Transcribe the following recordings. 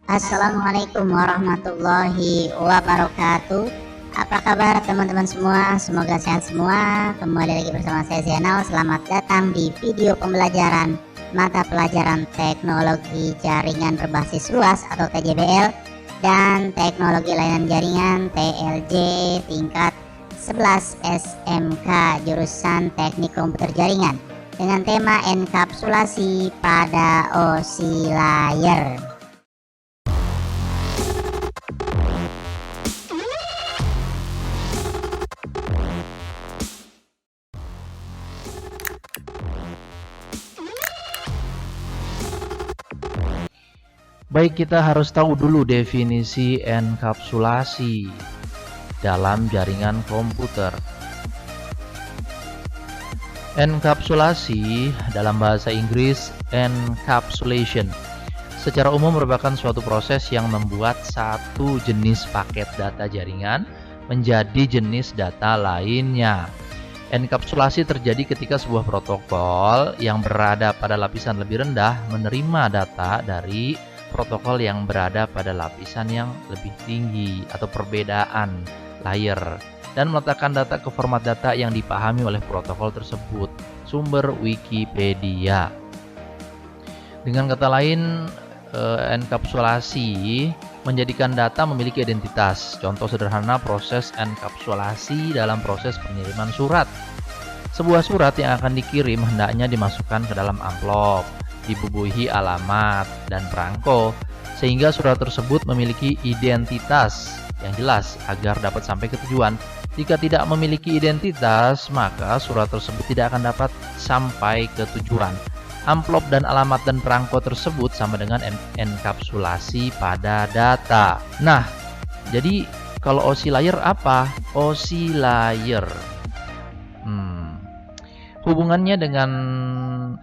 Assalamualaikum warahmatullahi wabarakatuh. Apa kabar teman-teman semua? Semoga sehat semua. Kembali lagi bersama saya Zainal. Selamat datang di video pembelajaran mata pelajaran teknologi jaringan berbasis luas atau TJBL dan teknologi layanan jaringan TLJ tingkat 11 SMK jurusan Teknik Komputer Jaringan dengan tema enkapsulasi pada oscillator. Baik, kita harus tahu dulu definisi enkapsulasi dalam jaringan komputer. Enkapsulasi dalam bahasa Inggris encapsulation secara umum merupakan suatu proses yang membuat satu jenis paket data jaringan menjadi jenis data lainnya. Enkapsulasi terjadi ketika sebuah protokol yang berada pada lapisan lebih rendah menerima data dari protokol yang berada pada lapisan yang lebih tinggi atau perbedaan layer dan meletakkan data ke format data yang dipahami oleh protokol tersebut. Sumber Wikipedia. Dengan kata lain, enkapsulasi menjadikan data memiliki identitas. Contoh sederhana proses enkapsulasi dalam proses pengiriman surat. Sebuah surat yang akan dikirim hendaknya dimasukkan ke dalam amplop, dibubuhi alamat dan perangko, sehingga surat tersebut memiliki identitas yang jelas agar dapat sampai ke tujuan. Jika tidak memiliki identitas, maka surat tersebut tidak akan dapat sampai ke tujuan. Amplop dan alamat dan perangko tersebut sama dengan enkapsulasi pada data. Nah, jadi kalau oscillator apa? Oscillator. Hubungannya dengan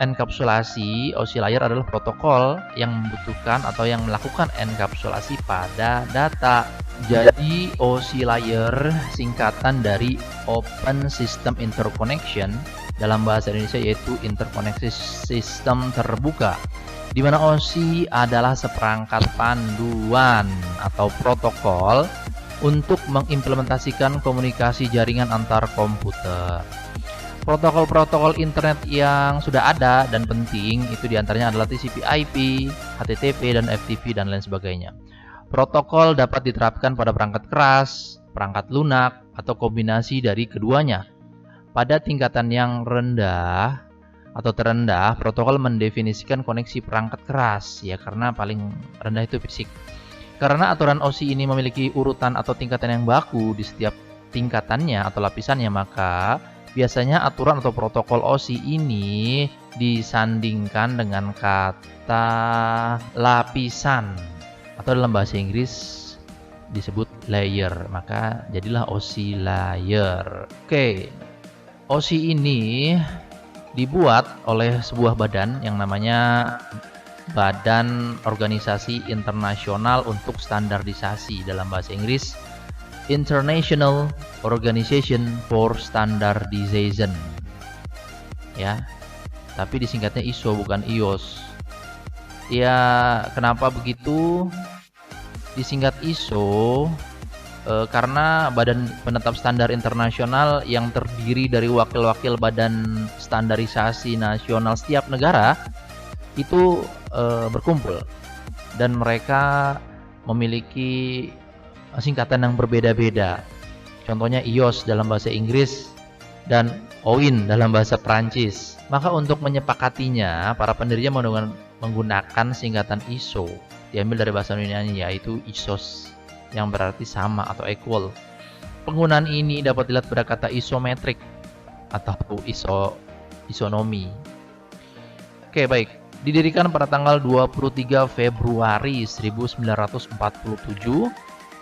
enkapsulasi, oscillator adalah protokol yang membutuhkan atau yang melakukan enkapsulasi pada data. Jadi, oscillator singkatan dari Open System Interconnection dalam bahasa Indonesia yaitu interkoneksi sistem terbuka, di mana OSI adalah seperangkat panduan atau protokol untuk mengimplementasikan komunikasi jaringan antar komputer. Protokol-protokol internet yang sudah ada dan penting itu diantaranya adalah TCP/IP, HTTP, dan FTP, dan lain sebagainya. Protokol dapat diterapkan pada perangkat keras, perangkat lunak, atau kombinasi dari keduanya. Pada tingkatan yang rendah atau terendah, protokol mendefinisikan koneksi perangkat keras, ya karena paling rendah itu fisik. Karena aturan OSI ini memiliki urutan atau tingkatan yang baku di setiap tingkatannya atau lapisannya, maka biasanya aturan atau protokol OSI ini disandingkan dengan kata lapisan atau dalam bahasa Inggris disebut layer, maka jadilah oscillator. Oke, OSI ini dibuat oleh sebuah badan yang namanya Badan Organisasi Internasional untuk Standarisasi, dalam bahasa Inggris International Organization for Standardization, ya, tapi disingkatnya ISO bukan IOS. Ya, kenapa begitu disingkat ISO? Karena Badan Penetap Standar Internasional yang terdiri dari wakil-wakil badan standarisasi nasional setiap negara itu berkumpul dan mereka memiliki singkatan yang berbeda-beda. Contohnya IOS dalam bahasa Inggris dan OIN dalam bahasa Prancis. Maka untuk menyepakatinya, para pendirinya menggunakan singkatan ISO, diambil dari bahasa Yunani yaitu isos, yang berarti sama atau equal. Penggunaan ini dapat dilihat pada kata isometrik atau isonomi. Oke, baik. Didirikan pada tanggal 23 Februari 1947,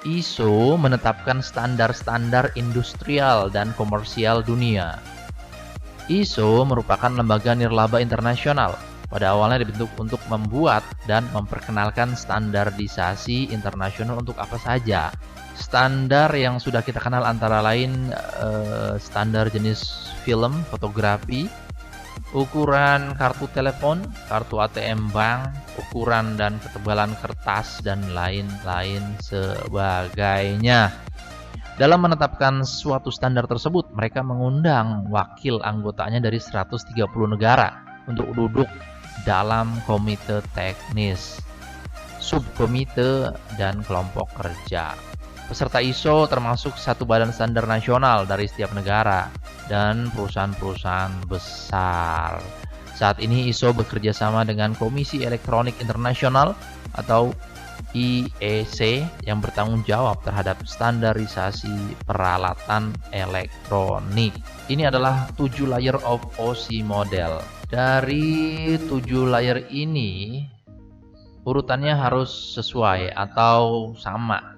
ISO menetapkan standar-standar industrial dan komersial dunia. ISO merupakan lembaga nirlaba internasional. Pada awalnya dibentuk untuk membuat dan memperkenalkan standarisasi internasional untuk apa saja. Standar yang sudah kita kenal antara lain standar jenis film, fotografi, ukuran kartu telepon, kartu ATM bank, ukuran dan ketebalan kertas, dan lain-lain sebagainya. Dalam menetapkan suatu standar tersebut, mereka mengundang wakil anggotanya dari 130 negara untuk duduk dalam komite teknis, subkomite, dan kelompok kerja. Peserta ISO termasuk satu badan standar nasional dari setiap negara dan perusahaan-perusahaan besar. Saat ini ISO bekerja sama dengan Komisi Elektronik Internasional atau IEC yang bertanggung jawab terhadap standarisasi peralatan elektronik. Ini adalah 7 layer of OSI model. Dari 7 layer ini urutannya harus sesuai atau sama.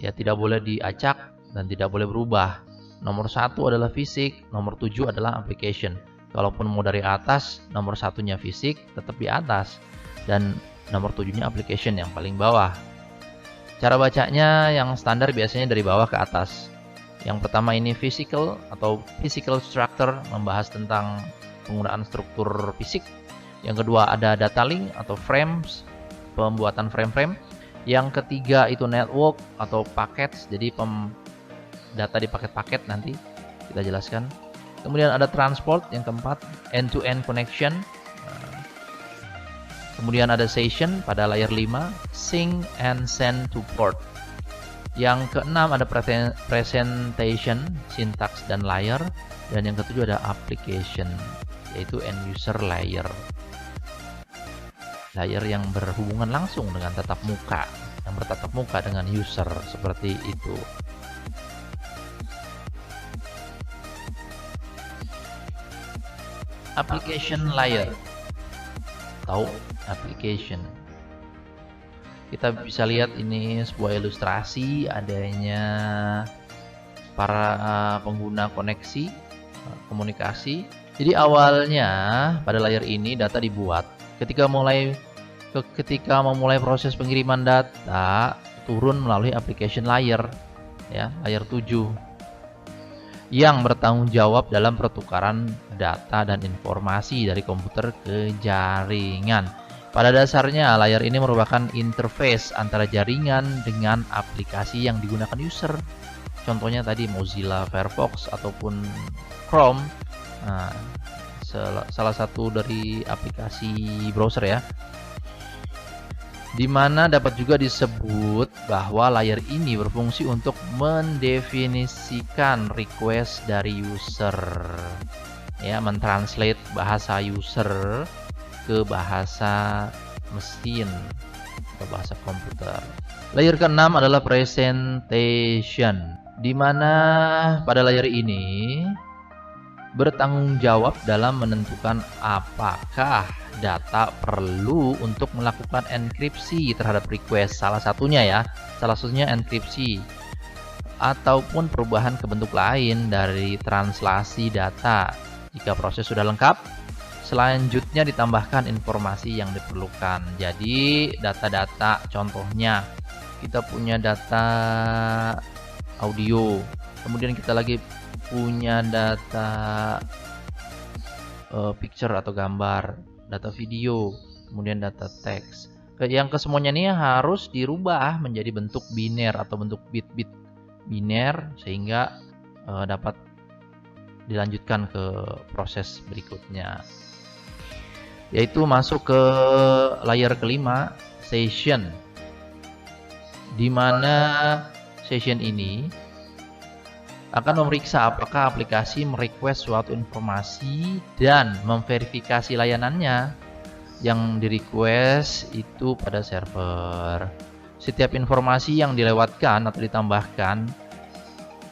Ya, tidak boleh diacak dan tidak boleh berubah. Nomor 1 adalah fisik, nomor 7 adalah application. Kalaupun mau dari atas, nomor 1-nya fisik tetap di atas dan nomor 7-nya application yang paling bawah. Cara bacanya yang standar biasanya dari bawah ke atas. Yang pertama ini physical atau physical structure, membahas tentang penggunaan struktur fisik. Yang kedua ada data link atau frames, pembuatan frame-frame. Yang ketiga itu network atau packets, jadi data di paket-paket, nanti kita jelaskan. Kemudian ada transport, yang keempat end-to-end connection. Kemudian ada session pada layer 5, sync and send to port. Yang keenam ada presentation, syntax dan layer. Dan yang ketujuh ada application, yaitu end user layer. Layer yang berhubungan langsung dengan tatap muka, yang bertatap muka dengan user, seperti itu. Application layer atau application. Kita bisa lihat ini sebuah ilustrasi adanya para pengguna koneksi, komunikasi. Jadi awalnya pada layer ini data dibuat. Ketika memulai proses pengiriman data, turun melalui application layer, ya, layer 7, yang bertanggung jawab dalam pertukaran data dan informasi dari komputer ke jaringan. Pada dasarnya, layer ini merupakan interface antara jaringan dengan aplikasi yang digunakan user. Contohnya tadi Mozilla Firefox ataupun Chrome. Nah, salah satu dari aplikasi browser, ya, dimana dapat juga disebut bahwa layer ini berfungsi untuk mendefinisikan request dari user, ya, mentranslate bahasa user ke bahasa mesin atau bahasa komputer. Layer keenam adalah presentation, dimana pada layer ini bertanggung jawab dalam menentukan apakah data perlu untuk melakukan enkripsi terhadap request, salah satunya enkripsi, ataupun perubahan ke bentuk lain dari translasi data. Jika proses sudah lengkap, selanjutnya ditambahkan informasi yang diperlukan. Jadi data-data, contohnya kita punya data audio, kemudian kita lagi punya data picture atau gambar, data video, kemudian data teks. Yang kesemuanya ini harus dirubah menjadi bentuk biner atau bentuk bit-bit biner sehingga dapat dilanjutkan ke proses berikutnya, yaitu masuk ke layer kelima, session, di mana session ini akan memeriksa apakah aplikasi merequest suatu informasi dan memverifikasi layanannya yang di-request itu pada server. Setiap informasi yang dilewatkan atau ditambahkan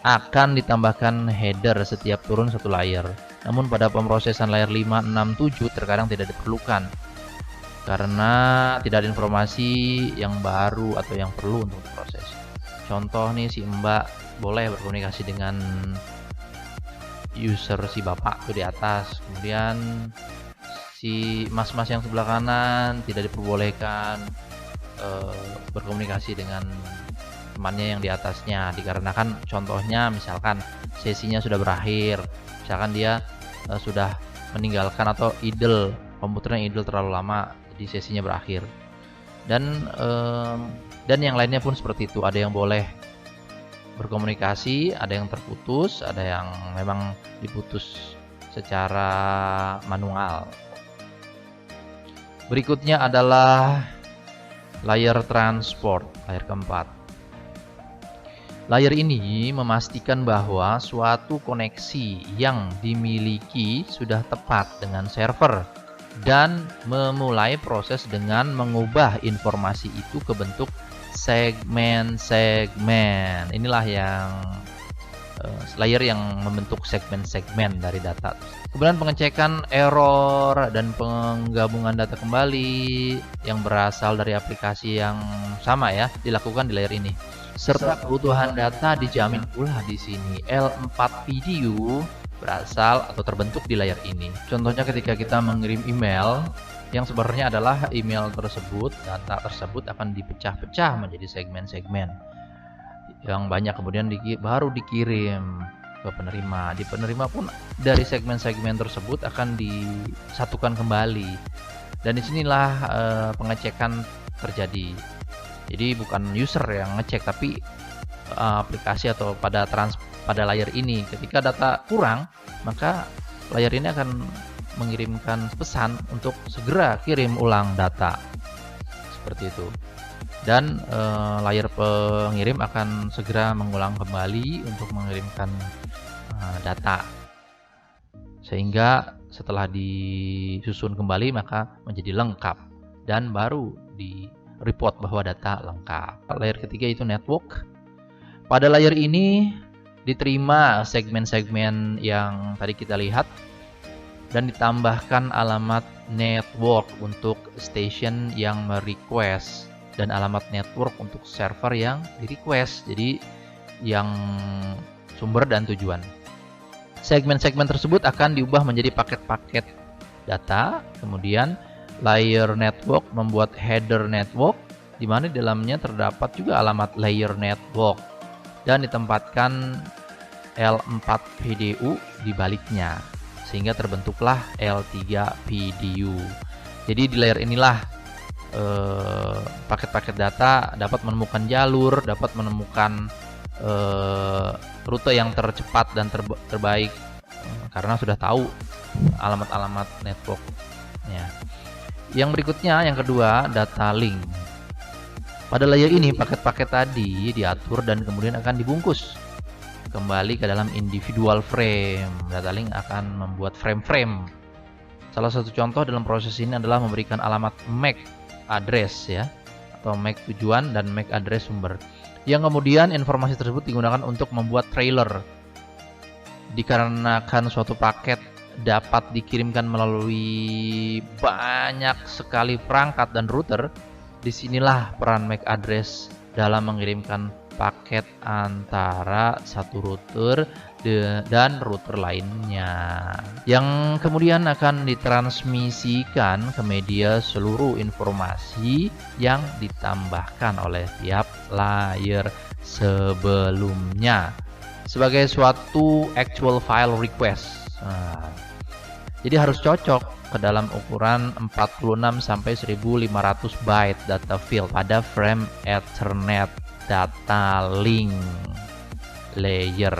akan ditambahkan header setiap turun satu layer. Namun pada pemrosesan layer 5, 6, 7 terkadang tidak diperlukan karena tidak ada informasi yang baru atau yang perlu untuk diproses. Contoh nih, si Mbak boleh berkomunikasi dengan user si bapak tuh di atas, kemudian si mas-mas yang sebelah kanan tidak diperbolehkan berkomunikasi dengan temannya yang di atasnya, dikarenakan contohnya misalkan sesinya sudah berakhir, misalkan dia sudah meninggalkan atau idle, komputernya idle terlalu lama, jadi sesinya berakhir. Dan yang lainnya pun seperti itu, ada yang boleh berkomunikasi, ada yang terputus, ada yang memang diputus secara manual. Berikutnya adalah layer transport, layer keempat. Layer ini memastikan bahwa suatu koneksi yang dimiliki sudah tepat dengan server dan memulai proses dengan mengubah informasi itu ke bentuk segmen-segmen. Inilah yang layer yang membentuk segmen-segmen dari data. Kemudian pengecekan error dan penggabungan data kembali yang berasal dari aplikasi yang sama ya dilakukan di layer ini. Serta keutuhan data dijamin pula di sini. L4PDU berasal atau terbentuk di layer ini. Contohnya ketika kita mengirim email, yang sebenarnya adalah email tersebut, data tersebut akan dipecah-pecah menjadi segmen-segmen yang banyak, kemudian baru dikirim ke penerima. Di penerima pun dari segmen-segmen tersebut akan disatukan kembali, dan disinilah pengecekan terjadi. Jadi bukan user yang ngecek, tapi aplikasi atau pada layer ini. Ketika data kurang, maka layer ini akan mengirimkan pesan untuk segera kirim ulang data, seperti itu. Dan layer pengirim akan segera mengulang kembali untuk mengirimkan data, sehingga setelah disusun kembali maka menjadi lengkap dan baru di report bahwa data lengkap. Layer ketiga itu network. Pada layer ini diterima segmen-segmen yang tadi kita lihat dan ditambahkan alamat network untuk station yang merequest dan alamat network untuk server yang di-request. Jadi yang sumber dan tujuan. Segmen-segmen tersebut akan diubah menjadi paket-paket data. Kemudian layer network membuat header network, di mana di dalamnya terdapat juga alamat layer network dan ditempatkan L4PDU di baliknya, sehingga terbentuklah L3PDU. Jadi di layer inilah paket-paket data dapat menemukan jalur, dapat menemukan rute yang tercepat dan terbaik karena sudah tahu alamat-alamat networknya. Yang berikutnya, yang kedua, data link. Pada layer ini paket-paket tadi diatur dan kemudian akan dibungkus kembali ke dalam individual frame. Data link akan membuat frame-frame. Salah satu contoh dalam proses ini adalah memberikan alamat MAC address ya, atau MAC tujuan dan MAC address sumber. Yang kemudian informasi tersebut digunakan untuk membuat trailer. Dikarenakan suatu paket dapat dikirimkan melalui banyak sekali perangkat dan router, disinilah peran MAC address dalam mengirimkan paket antara satu router dan router lainnya, yang kemudian akan ditransmisikan ke media seluruh informasi yang ditambahkan oleh tiap layer sebelumnya sebagai suatu actual file request. Jadi harus cocok ke dalam ukuran 46 sampai 1500 byte data field pada frame Ethernet data link layer.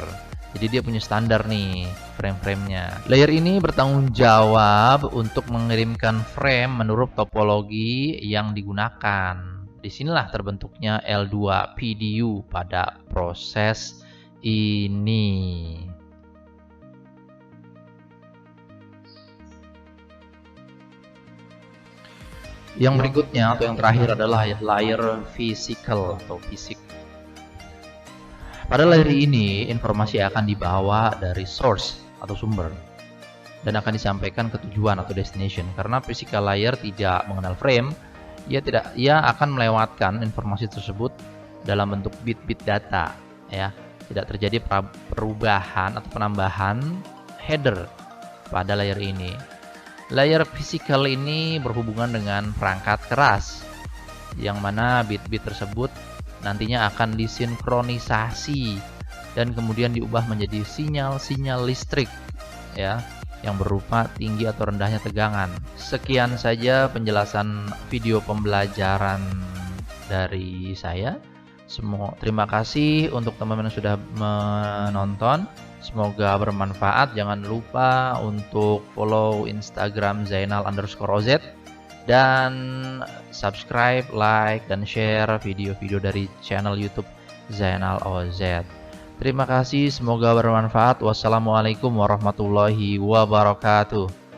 Jadi dia punya standar nih frame-framenya. Layer ini bertanggung jawab untuk mengirimkan frame menurut topologi yang digunakan. Disinilah terbentuknya L2PDU pada proses ini. Yang berikutnya atau yang terakhir adalah layer physical atau fisik. Pada layer ini informasi akan dibawa dari source atau sumber dan akan disampaikan ke tujuan atau destination. Karena physical layer tidak mengenal frame, ia akan melewatkan informasi tersebut dalam bentuk bit-bit data ya. Tidak terjadi perubahan atau penambahan header pada layer ini. Layer physical ini berhubungan dengan perangkat keras, yang mana bit-bit tersebut nantinya akan disinkronisasi dan kemudian diubah menjadi sinyal-sinyal listrik ya. yang berupa tinggi atau rendahnya tegangan. Sekian saja penjelasan video pembelajaran dari saya. Terima kasih untuk teman-teman yang sudah menonton. Semoga bermanfaat. Jangan lupa untuk follow Instagram Zainal_OZ dan subscribe, like, dan share video-video dari channel YouTube Zainal OZ. Terima kasih, semoga bermanfaat. Wassalamualaikum warahmatullahi wabarakatuh.